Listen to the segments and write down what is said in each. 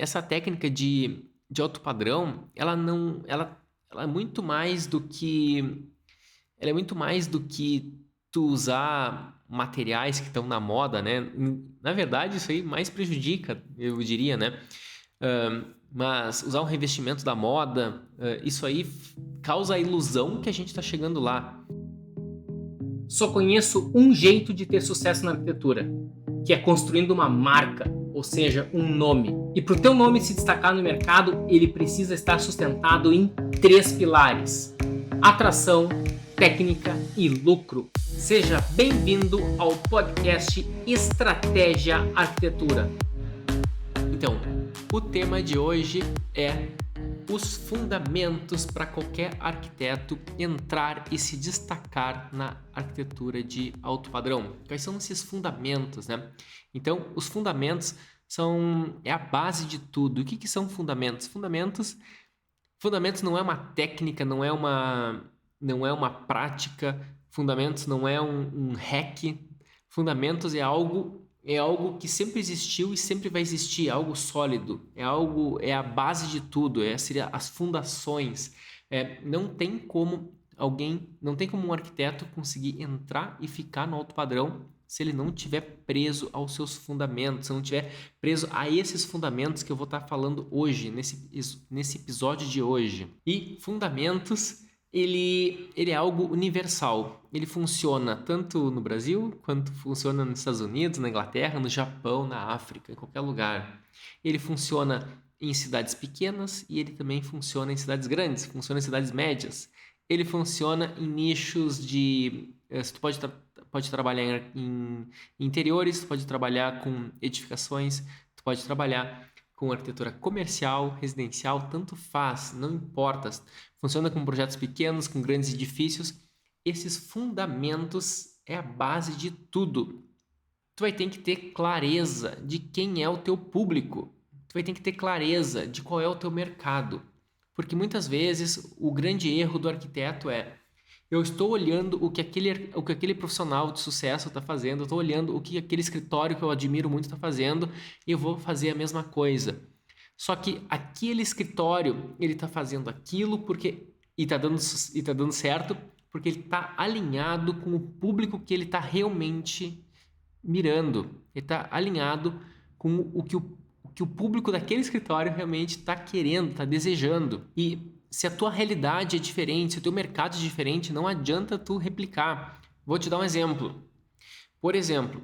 essa técnica de alto padrão, ela é muito mais do que ela é muito mais do que tu usar materiais que estão na moda, né? Na verdade, isso aí mais prejudica, eu diria, né? Mas usar um revestimento da moda, isso aí causa a ilusão que a gente está chegando lá. Só conheço um jeito de ter sucesso na arquitetura, que é construindo uma marca, ou seja, um nome. E para o teu nome se destacar no mercado, ele precisa estar sustentado em 3 pilares: atração, técnica e lucro. Seja bem-vindo ao podcast Estratégia Arquitetura. Então, o tema de hoje é os fundamentos para qualquer arquiteto entrar e se destacar na arquitetura de alto padrão. Quais são esses fundamentos, né? Então, os fundamentos é a base de tudo. O que são fundamentos? Fundamentos não é uma técnica, não é uma prática. Fundamentos não é um hack. Fundamentos é algo que sempre existiu e sempre vai existir, é algo sólido, é a base de tudo, seria as fundações. Não tem como um arquiteto conseguir entrar e ficar no alto padrão se ele não tiver preso aos seus fundamentos, se não tiver preso a esses fundamentos que eu vou estar falando hoje, nesse episódio de hoje. E fundamentos, ele é algo universal. Ele funciona tanto no Brasil, quanto funciona nos Estados Unidos, na Inglaterra, no Japão, na África, em qualquer lugar. Ele funciona em cidades pequenas e ele também funciona em cidades grandes, funciona em cidades médias. Ele funciona em nichos de... Você pode trabalhar em interiores, tu pode trabalhar com edificações, tu pode trabalhar com arquitetura comercial, residencial, tanto faz, não importa. Funciona com projetos pequenos, com grandes edifícios. Esses fundamentos é a base de tudo. Tu vai ter que ter clareza de quem é o teu público. Tu vai ter que ter clareza de qual é o teu mercado. Porque muitas vezes o grande erro do arquiteto é: eu estou olhando o que aquele profissional de sucesso está fazendo, eu estou olhando o que aquele escritório que eu admiro muito está fazendo e eu vou fazer a mesma coisa. Só que aquele escritório, ele está fazendo aquilo e está dando certo porque ele está alinhado com o público que ele está realmente mirando. Ele está alinhado com o que o público daquele escritório realmente está querendo, está desejando. E se a tua realidade é diferente, se o teu mercado é diferente, não adianta tu replicar. Vou te dar um exemplo. Por exemplo,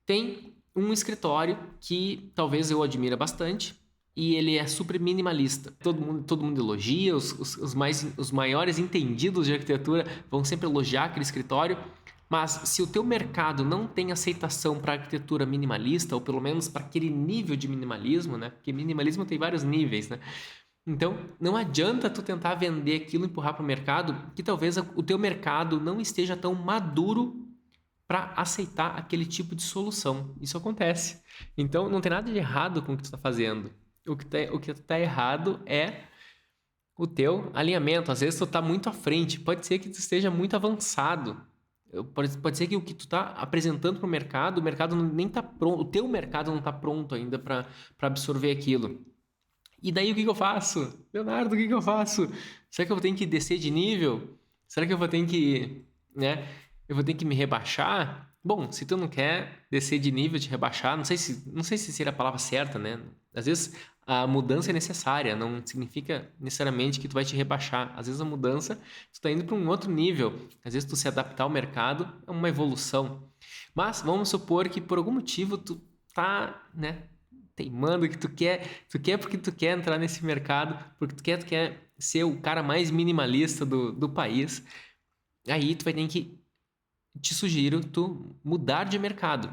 tem um escritório que talvez eu admira bastante e ele é super minimalista. Todo mundo elogia, os maiores entendidos de arquitetura vão sempre elogiar aquele escritório, mas se o teu mercado não tem aceitação para arquitetura minimalista, ou pelo menos para aquele nível de minimalismo, né? Porque minimalismo tem vários níveis, né? Então, não adianta tu tentar vender aquilo, empurrar para o mercado, que talvez o teu mercado não esteja tão maduro para aceitar aquele tipo de solução. Isso acontece. Então, não tem nada de errado com o que tu está fazendo. O que tá errado é o teu alinhamento. Às vezes tu está muito à frente. Pode ser que tu esteja muito avançado. Pode ser que o que tu está apresentando para o mercado nem está pronto. O teu mercado não está pronto ainda para absorver aquilo. E daí o que eu faço? Leonardo, o que eu faço? Será que eu vou ter que descer de nível? Será que eu vou ter que, né? Eu vou ter que me rebaixar? Bom, se tu não quer descer de nível, te rebaixar, não sei se seria a palavra certa, né? Às vezes a mudança é necessária, não significa necessariamente que tu vai te rebaixar. Às vezes a mudança, tu tá indo para um outro nível. Às vezes tu se adaptar ao mercado é uma evolução. Mas vamos supor que por algum motivo tu tá, né, teimando que tu quer porque tu quer entrar nesse mercado, porque tu quer ser o cara mais minimalista do país. Aí tu vai ter que, te sugiro, tu mudar de mercado.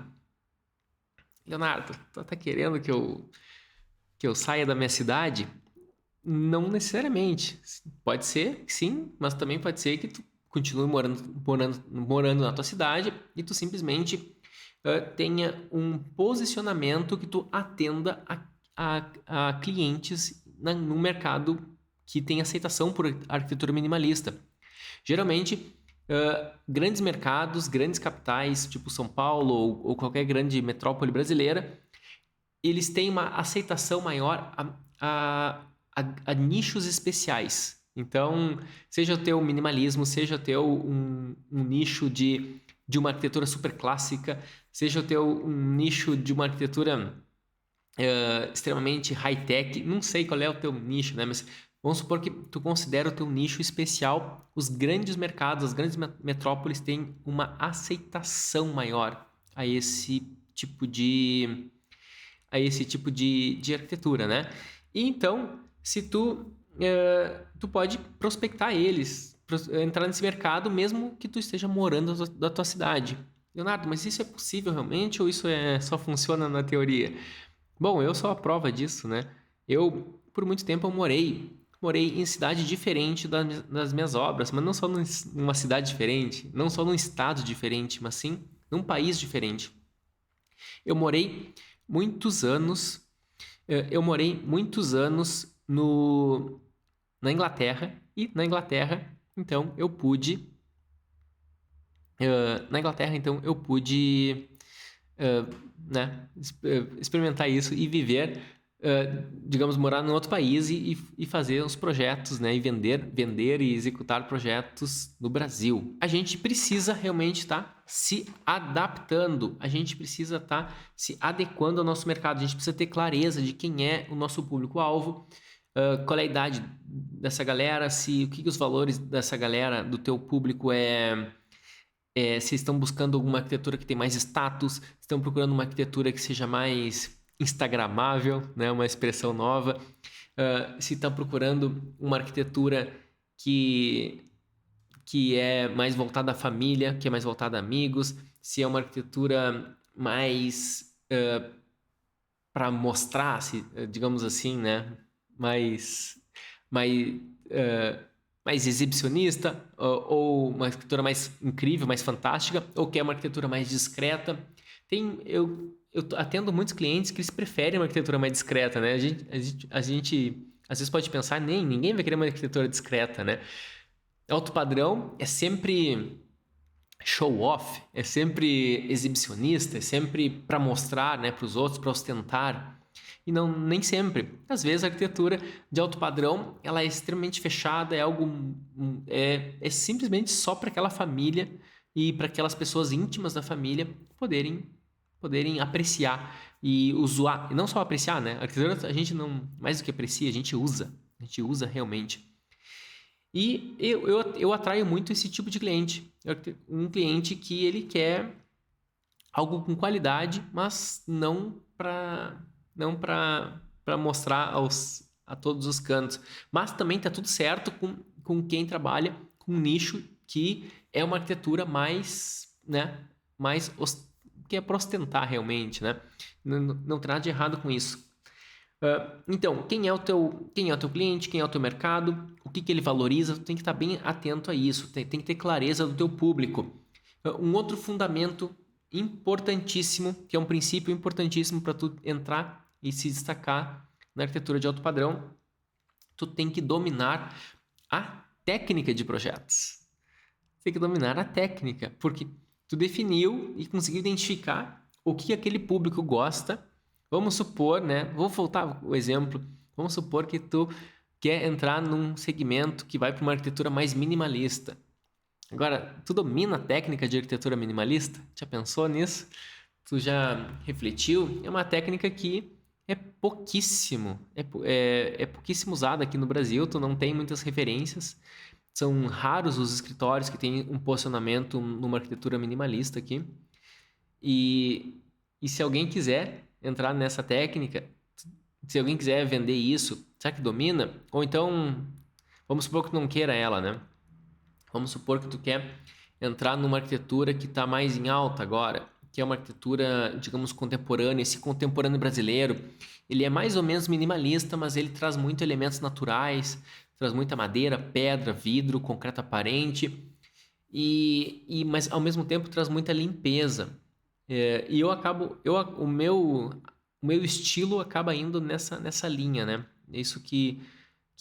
Leonardo, tu tá querendo que eu saia da minha cidade? Não necessariamente. Pode ser que sim, mas também pode ser que tu continue morando na tua cidade e tu simplesmente tenha um posicionamento que tu atenda a clientes no mercado que tem aceitação por arquitetura minimalista. Geralmente, grandes mercados, grandes capitais, tipo São Paulo ou qualquer grande metrópole brasileira, eles têm uma aceitação maior a nichos especiais. Então, seja o teu minimalismo, seja o teu um nicho de uma arquitetura super clássica, seja o teu um nicho de uma arquitetura extremamente high-tech, não sei qual é o teu nicho, né? Mas vamos supor que tu considera o teu nicho especial, os grandes mercados, as grandes metrópoles têm uma aceitação maior a esse tipo de arquitetura, né? E então, se tu pode prospectar eles, entrar nesse mercado mesmo que tu esteja morando da tua cidade. Leonardo, mas isso é possível realmente ou isso só funciona na teoria? Bom, eu sou a prova disso, né? Por muito tempo, eu morei em cidade diferente das minhas obras, mas não só numa cidade diferente, não só num estado diferente, mas sim num país diferente. Eu morei muitos anos, na Inglaterra, e então, eu pude, né, experimentar isso e viver, digamos, morar num outro país e fazer os projetos, né, e vender e executar projetos no Brasil. A gente precisa realmente estar se adaptando, a gente precisa estar se adequando ao nosso mercado, a gente precisa ter clareza de quem é o nosso público-alvo, qual é a idade dessa galera, o que os valores dessa galera, do teu público se estão buscando alguma arquitetura que tem mais status, estão procurando uma arquitetura que seja mais instagramável, né? Uma expressão nova, se estão procurando uma arquitetura que é mais voltada à família, que é mais voltada a amigos, se é uma arquitetura mais para mostrar-se, digamos assim, né? Mais exibicionista, ou uma arquitetura mais incrível, mais fantástica, ou quer uma arquitetura mais discreta. Eu atendo muitos clientes que eles preferem uma arquitetura mais discreta, né? A gente às vezes pode pensar, ninguém vai querer uma arquitetura discreta, né? Alto padrão é sempre show off, é sempre exibicionista, é sempre para mostrar, né, para os outros, para ostentar. E não, nem sempre. Às vezes a arquitetura de alto padrão ela é extremamente fechada, é algo é simplesmente só para aquela família e para aquelas pessoas íntimas da família poderem apreciar e usar, e não só apreciar, né? A arquitetura a gente não mais do que aprecia, a gente usa realmente. E eu atraio muito esse tipo de cliente, um cliente que ele quer algo com qualidade, mas não para mostrar a todos os cantos. Mas também está tudo certo com quem trabalha com um nicho que é uma arquitetura mais, né, que é para ostentar realmente, né? Não tem nada de errado com isso. Então, quem é o teu cliente, quem é o teu mercado, o que ele valoriza, tu tem que estar bem atento a isso, tem que ter clareza do teu público. Um outro fundamento importantíssimo, que é um princípio importantíssimo para tu entrar e se destacar na arquitetura de alto padrão, tu tem que dominar a técnica de projetos. Tem que dominar a técnica, porque tu definiu e conseguiu identificar o que aquele público gosta. Vamos supor, né? Vou voltar o exemplo. Vamos supor que tu quer entrar num segmento que vai para uma arquitetura mais minimalista. Agora, tu domina a técnica de arquitetura minimalista? Já pensou nisso? Tu já refletiu? É uma técnica que é pouquíssimo usada aqui no Brasil. Tu não tem muitas referências. São raros os escritórios que têm um posicionamento numa arquitetura minimalista aqui. E se alguém quiser entrar nessa técnica, se alguém quiser vender isso, será que domina? Ou então, vamos supor que tu não queira ela, né? Vamos supor que tu quer entrar numa arquitetura que está mais em alta agora, que é uma arquitetura, digamos, contemporânea. Esse contemporâneo brasileiro, ele é mais ou menos minimalista, mas ele traz muitos elementos naturais, traz muita madeira, pedra, vidro, concreto aparente, mas ao mesmo tempo traz muita limpeza. E o meu estilo acaba indo nessa linha, né? É isso que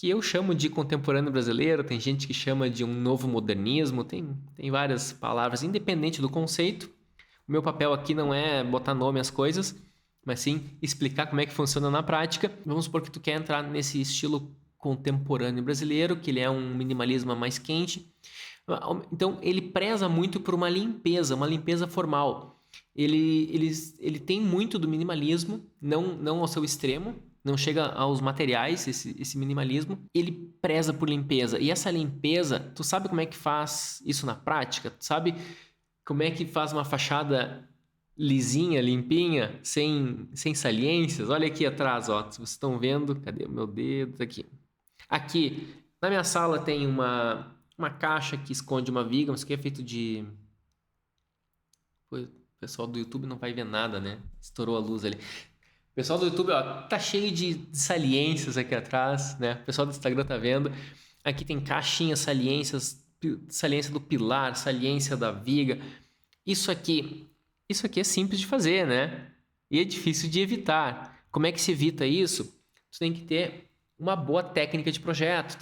eu chamo de contemporâneo brasileiro, tem gente que chama de um novo modernismo, tem várias palavras, independente do conceito. O meu papel aqui não é botar nome às coisas, mas sim explicar como é que funciona na prática. Vamos supor que tu quer entrar nesse estilo contemporâneo brasileiro, que ele é um minimalismo mais quente. Então, ele preza muito por uma limpeza formal. Ele tem muito do minimalismo, não ao seu extremo, não chega aos materiais, esse minimalismo. Ele preza por limpeza. E essa limpeza, tu sabe como é que faz isso na prática? Tu sabe como é que faz uma fachada lisinha, limpinha, sem saliências? Olha aqui atrás, ó. Se vocês estão vendo, cadê o meu dedo? Aqui. Aqui, na minha sala tem uma caixa que esconde uma viga, mas isso aqui é feito de... Pô, o pessoal do YouTube não vai ver nada, né? Estourou a luz ali. O pessoal do YouTube, ó, tá cheio de saliências aqui atrás, né? O pessoal do Instagram tá vendo. Aqui tem caixinhas, saliências, saliência do pilar, saliência da viga. Isso aqui é simples de fazer, né? E é difícil de evitar. Como é que se evita isso? Tu tem que ter uma boa técnica de projeto. Tu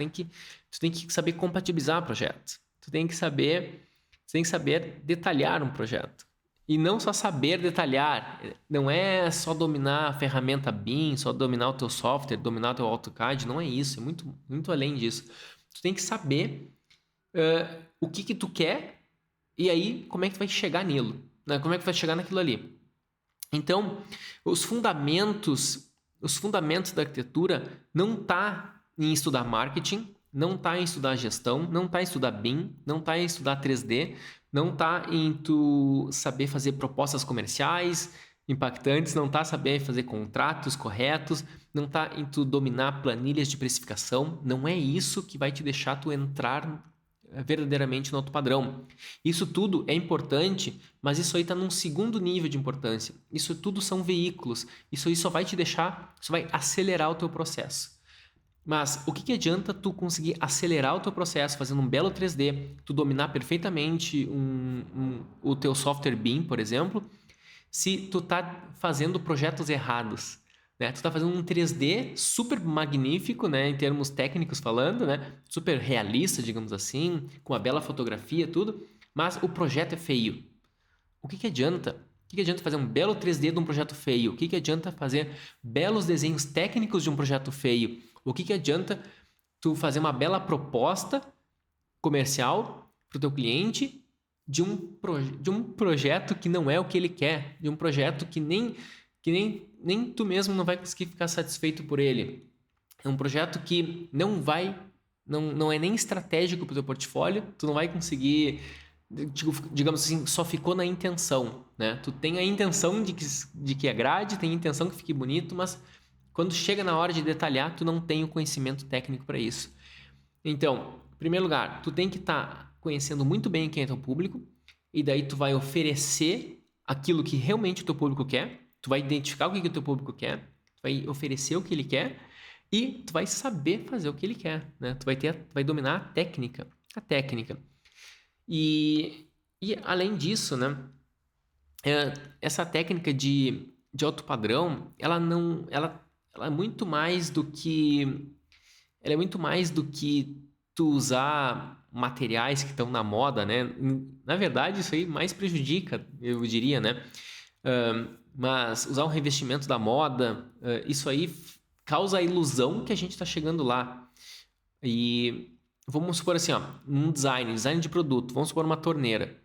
tem que saber compatibilizar projeto. Tu tem que saber detalhar um projeto. E não só saber detalhar, não é só dominar a ferramenta BIM, só dominar o teu software, dominar o teu AutoCAD, não é isso, é muito, muito além disso. Tu tem que saber o que tu quer e aí como é que tu vai chegar nele, né? Como é que tu vai chegar naquilo ali. Então, os fundamentos da arquitetura não tá em estudar marketing, não tá em estudar gestão, não tá em estudar BIM, não tá em estudar 3D, não tá em tu saber fazer propostas comerciais impactantes, não tá saber fazer contratos corretos, não tá em tu dominar planilhas de precificação. Não é isso que vai te deixar tu entrar verdadeiramente no alto padrão. Isso tudo é importante, mas isso aí está num segundo nível de importância. Isso tudo são veículos. Isso aí só vai te deixar, só vai acelerar o teu processo. Mas o que adianta tu conseguir acelerar o teu processo fazendo um belo 3D, tu dominar perfeitamente o teu software BIM, por exemplo, se tu tá fazendo projetos errados, né? Tu tá fazendo um 3D super magnífico, né, em termos técnicos falando, né, super realista, digamos assim, com uma bela fotografia, tudo, mas o projeto é feio. O que adianta? O que adianta fazer um belo 3D de um projeto feio? O que adianta fazer belos desenhos técnicos de um projeto feio? O que adianta tu fazer uma bela proposta comercial para o teu cliente de um projeto que não é o que ele quer, de um projeto que nem tu mesmo não vai conseguir ficar satisfeito por ele. É um projeto que não é nem estratégico para o teu portfólio, tu não vai conseguir, digamos assim, só ficou na intenção, né? Tu tem a intenção de que agrade, tem a intenção que fique bonito, mas quando chega na hora de detalhar, tu não tem o conhecimento técnico para isso. Então, em primeiro lugar, tu tem que estar conhecendo muito bem quem é teu público, e daí tu vai oferecer aquilo que realmente o teu público quer, tu vai identificar o que o teu público quer, tu vai oferecer o que ele quer, e tu vai saber fazer o que ele quer, né? Tu vai dominar a técnica. E além disso, né? Essa técnica de alto padrão, ela é muito mais do que tu usar materiais que estão na moda, né? Na verdade, isso aí mais prejudica, eu diria, né? Mas usar um revestimento da moda, isso aí causa a ilusão que a gente está chegando lá. E vamos supor assim, ó, um design de produto, vamos supor uma torneira.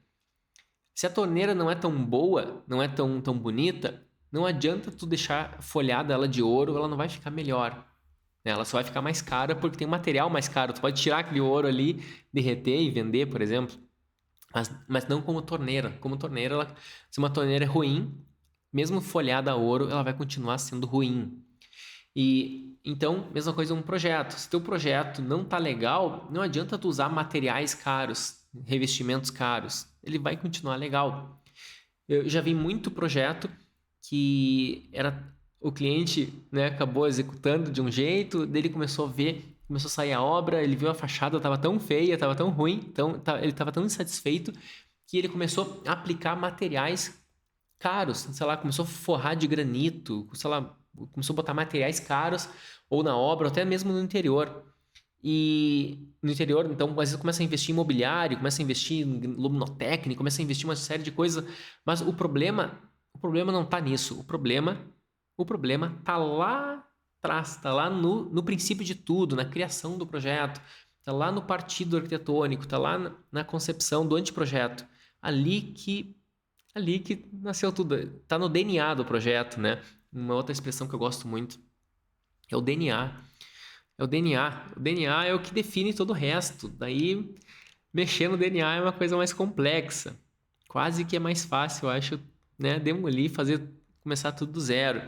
Se a torneira não é tão boa, não é tão bonita, não adianta tu deixar folhada ela de ouro, ela não vai ficar melhor. Ela só vai ficar mais cara porque tem um material mais caro. Tu pode tirar aquele ouro ali, derreter e vender, por exemplo. Mas não como torneira. Como torneira, se uma torneira é ruim, mesmo folhada a ouro, ela vai continuar sendo ruim. E então, mesma coisa um projeto. Se teu projeto não tá legal, não adianta tu usar materiais caros, revestimentos caros. Ele vai continuar legal. Eu já vi muito projeto que o cliente, né, acabou executando de um jeito, daí ele começou a sair a obra, ele viu a fachada, estava tão feia, estava tão ruim, ele estava tão insatisfeito que ele começou a aplicar materiais caros, sei lá, começou a forrar de granito, sei lá, começou a botar materiais caros ou na obra, ou até mesmo no interior. E no interior, então, às vezes começa a investir em imobiliário, começa a investir em luminotécnico, começa a investir em uma série de coisas, mas o problema não está nisso. O problema O problema tá lá atrás, tá lá no princípio de tudo, na criação do projeto, tá lá no partido arquitetônico, tá lá na concepção do anteprojeto. Ali que ali que nasceu tudo. Tá no DNA do projeto, né? Uma outra expressão que eu gosto muito é o DNA. É o DNA. O DNA é o que define todo o resto. Daí, mexer no DNA é uma coisa mais complexa. Quase que é mais fácil, eu acho, né? Demolir, fazer, começar tudo do zero.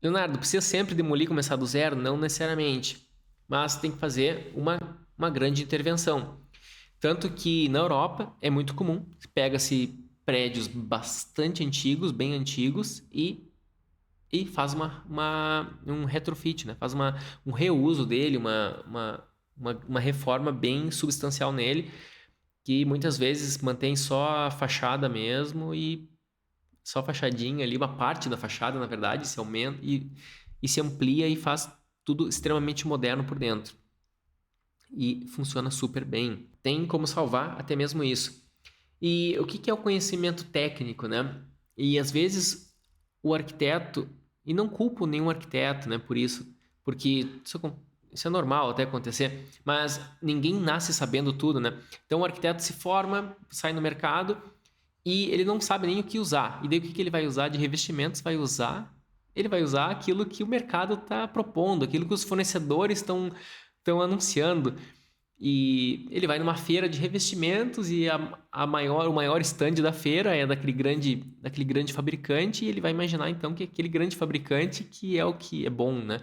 Leonardo, precisa sempre demolir e começar do zero? Não necessariamente. Mas tem que fazer uma grande intervenção. Tanto que na Europa é muito comum, pega-se prédios bastante antigos, bem antigos, e faz um retrofit, né? Faz um reuso dele, uma reforma bem substancial nele, que muitas vezes mantém só a fachada mesmo e só a fachadinha ali, uma parte da fachada, na verdade, se aumenta e se amplia e faz tudo extremamente moderno por dentro. E funciona super bem. Tem como salvar até mesmo isso. E o que é o conhecimento técnico, né? E às vezes o arquiteto, e não culpo nenhum arquiteto, né, por isso, porque isso é normal até acontecer, mas ninguém nasce sabendo tudo, né? Então o arquiteto se forma, sai no mercado e ele não sabe nem o que usar. E daí o que ele vai usar de revestimentos? Ele vai usar aquilo que o mercado está propondo, aquilo que os fornecedores estão anunciando. E ele vai numa feira de revestimentos e o maior stand da feira é daquele grande fabricante e ele vai imaginar então que aquele grande fabricante que é o que é bom, né?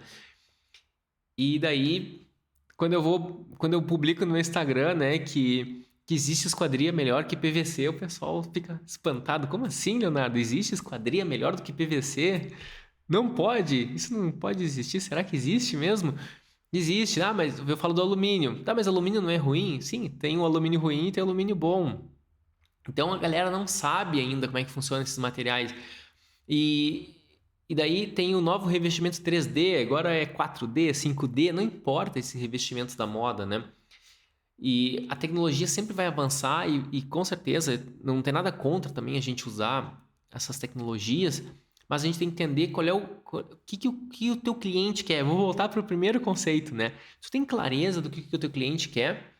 E daí, quando eu publico no meu Instagram, né, que existe esquadria melhor que PVC, o pessoal fica espantado. Como assim, Leonardo? Existe esquadria melhor do que PVC? Não pode! Isso não pode existir. Será que existe mesmo? Existe, mas eu falo do alumínio. Tá, mas alumínio não é ruim? Sim, tem o alumínio ruim e tem o alumínio bom. Então a galera não sabe ainda como é que funcionam esses materiais. E, e daí tem o novo revestimento 3D, agora é 4D, 5D, não importa esses revestimentos da moda, né? E a tecnologia sempre vai avançar e com certeza não tem nada contra também a gente usar essas tecnologias, mas a gente tem que entender qual é o que o teu cliente quer. Vou voltar para o primeiro conceito, né? Tu tem clareza do que o teu cliente quer?